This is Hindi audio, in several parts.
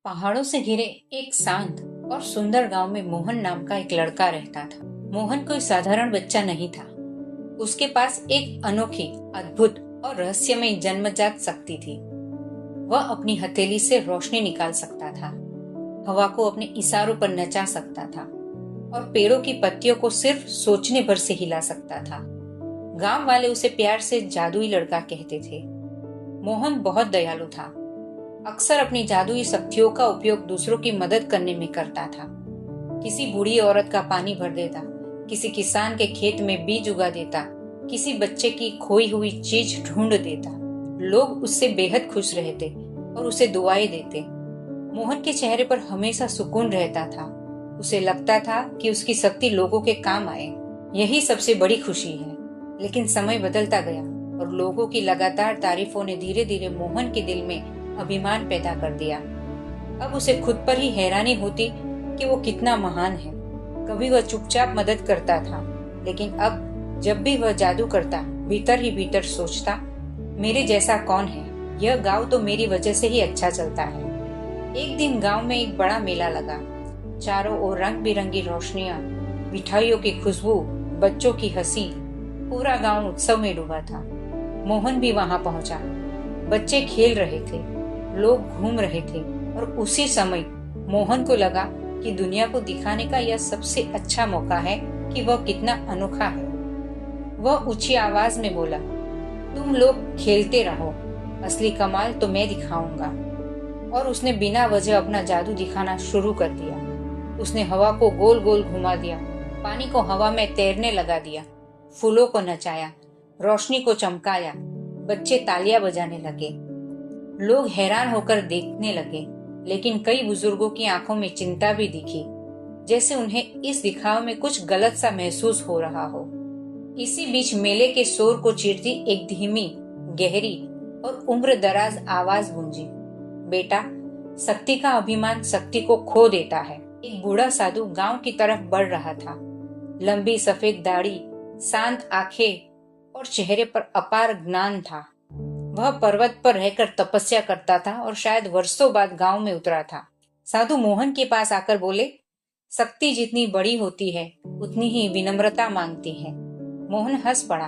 पहाड़ों से घिरे एक शांत और सुंदर गांव में मोहन नाम का एक लड़का रहता था। मोहन कोई साधारण बच्चा नहीं था। उसके पास एक अनोखी, अद्भुत और रहस्यमय जन्मजात शक्ति थी। वह अपनी हथेली से रोशनी निकाल सकता था, हवा को अपने इशारों पर नचा सकता था और पेड़ों की पत्तियों को सिर्फ सोचने भर से हिला सकता था। गांव वाले उसे प्यार से जादुई लड़का कहते थे। मोहन बहुत दयालु था, अक्सर अपनी जादुई शक्तियों का उपयोग दूसरों की मदद करने में करता था। किसी बूढ़ी औरत का पानी भर देता, किसी किसान के खेत में बीज उगा देता, किसी बच्चे की खोई हुई चीज ढूंढ देता। लोग उससे बेहद खुश रहते और उसे दुआएं देते। मोहन के चेहरे पर हमेशा सुकून रहता था। उसे लगता था कि उसकी शक्ति लोगों के काम आए। यही सबसे बड़ी खुशी है। लेकिन समय बदलता गया और लोगों की लगातार तारीफों ने धीरे धीरे मोहन के दिल में अभिमान पैदा कर दिया। अब उसे खुद पर ही हैरानी होती कि वो कितना महान है। कभी वह चुपचाप मदद करता था, लेकिन अब जब भी वह जादू करता, भीतर ही भीतर सोचता, मेरे जैसा कौन है? यह गांव तो मेरी वजह से ही अच्छा चलता है। एक दिन गांव में एक बड़ा मेला लगा। चारों ओर रंग बिरंगी रोशनियां, मिठाइयों की खुशबू, बच्चों की हंसी। पूरा गांव उत्सव में डूबा था। मोहन भी वहां पहुंचा। बच्चे खेल रहे थे, लोग घूम रहे थे और उसी समय मोहन को लगा कि दुनिया को दिखाने का यह सबसे अच्छा मौका है कि वह कितना अनोखा है। वह ऊंची आवाज में बोला, तुम लोग खेलते रहो, असली कमाल तो मैं दिखाऊंगा। और उसने बिना वजह अपना जादू दिखाना शुरू कर दिया। उसने हवा को गोल गोल घुमा दिया, पानी को हवा में तैरने लगा दिया, फूलों को नचाया, रोशनी को चमकाया। बच्चे तालियां बजाने लगे। लोग हैरान होकर देखने लगे, लेकिन कई बुजुर्गों की आंखों में चिंता भी दिखी, जैसे उन्हें इस दिखावे में कुछ गलत सा महसूस हो रहा हो। इसी बीच मेले के शोर को चीरती एक धीमी, गहरी और उम्र दराज आवाज गूंजी, बेटा, शक्ति का अभिमान शक्ति को खो देता है। एक बूढ़ा साधु गांव की तरफ बढ़ रहा था। लंबी सफेद दाढ़ी, शांत आंखें और चेहरे पर अपार ज्ञान था। वह पर्वत पर रहकर तपस्या करता था और शायद वर्षों बाद गांव में उतरा था। साधु मोहन के पास आकर बोले, शक्ति जितनी बड़ी होती है उतनी ही विनम्रता मांगती है। मोहन हंस पड़ा,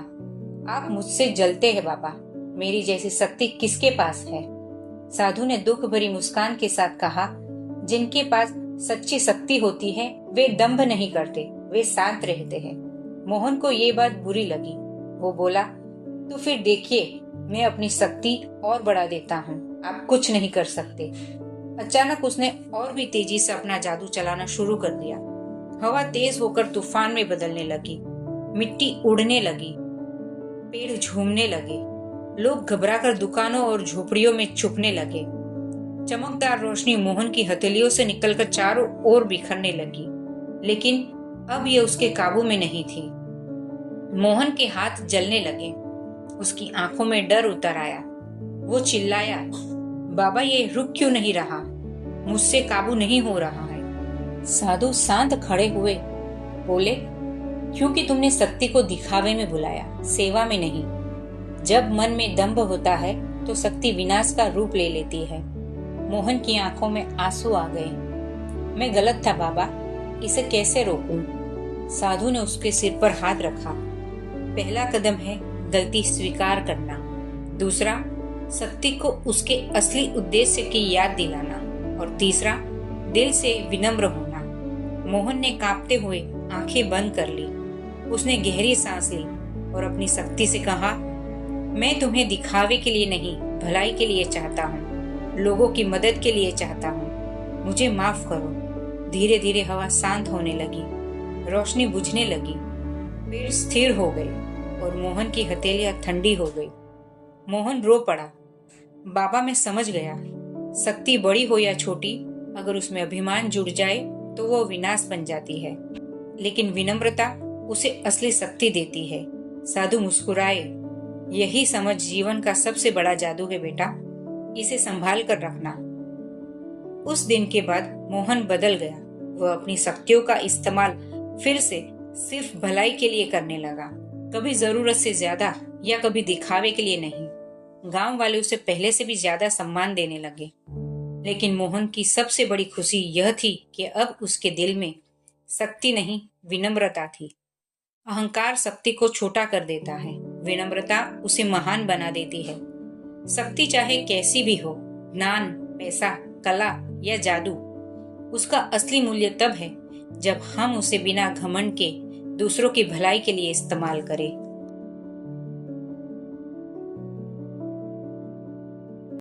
आप मुझसे जलते हैं बाबा, मेरी जैसी शक्ति किसके पास है? साधु ने दुख भरी मुस्कान के साथ कहा, जिनके पास सच्ची शक्ति होती है वे दंभ नहीं करते, वे शांत रहते हैं। मोहन को ये बात बुरी लगी। वो बोला, तो फिर देखिए, मैं अपनी शक्ति और बढ़ा देता हूँ, आप कुछ नहीं कर सकते। अचानक उसने और भी तेजी से अपना जादू चलाना शुरू कर दिया। हवा तेज होकर तूफान में बदलने लगी, मिट्टी उड़ने लगी, पेड़ झूमने लगे, लोग घबराकर दुकानों और झोपड़ियों में छुपने लगे। चमकदार रोशनी मोहन की हथेलियों से निकलकर चारों ओर बिखरने लगी, लेकिन अब यह उसके काबू में नहीं थी। मोहन के हाथ जलने लगे, उसकी आंखों में डर उतर आया। वो चिल्लाया, बाबा, ये रुक क्यों नहीं रहा? मुझसे काबू नहीं हो रहा है। साधु शांत खड़े हुए, बोले, क्योंकि तुमने शक्ति को दिखावे में बुलाया, सेवा में नहीं। जब मन में दंभ होता है तो शक्ति विनाश का रूप ले लेती है। मोहन की आंखों में आंसू आ गए। मैं गलत था बाबा, इसे कैसे रोकूं? साधु ने उसके सिर पर हाथ रखा। पहला कदम है गलती स्वीकार करना। दूसरा, शक्ति को उसके असली उद्देश्य की याद दिलाना। और तीसरा, दिल से विनम्र होना। मोहन ने कांपते हुए आंखें बंद कर ली। उसने गहरी सांस ली और अपनी शक्ति से कहा, मैं तुम्हें दिखावे के लिए नहीं, भलाई के लिए चाहता हूँ, लोगों की मदद के लिए चाहता हूँ, मुझे माफ करो। धीरे धीरे हवा शांत होने लगी, रोशनी बुझने लगी, पेड़ स्थिर हो गए और मोहन की हथेलियां ठंडी हो गई। मोहन रो पड़ा, बाबा, मैं समझ गया, शक्ति बड़ी हो या छोटी, अगर उसमें अभिमान जुड़ जाए तो वो विनाश बन जाती है, लेकिन विनम्रता उसे असली शक्ति देती है। साधु मुस्कुराए, यही समझ जीवन का सबसे बड़ा जादू है बेटा, इसे संभाल कर रखना। उस दिन के बाद मोहन बदल गया। वह अपनी शक्तियों का इस्तेमाल फिर से सिर्फ भलाई के लिए करने लगा, कभी जरूरत से ज्यादा या कभी दिखावे के लिए नहीं। गांव वाले उसे पहले से भी ज्यादा सम्मान देने लगे। लेकिन मोहन की सबसे बड़ी खुशी यह थी कि अब उसके दिल में शक्ति नहीं, विनम्रता थी। अहंकार शक्ति को छोटा कर देता है, विनम्रता उसे महान बना देती है। शक्ति चाहे कैसी भी हो, ज्ञान, पैसा, कला या जादू, उसका असली मूल्य तब है जब हम उसे बिना घमंड के दूसरों की भलाई के लिए इस्तेमाल करें।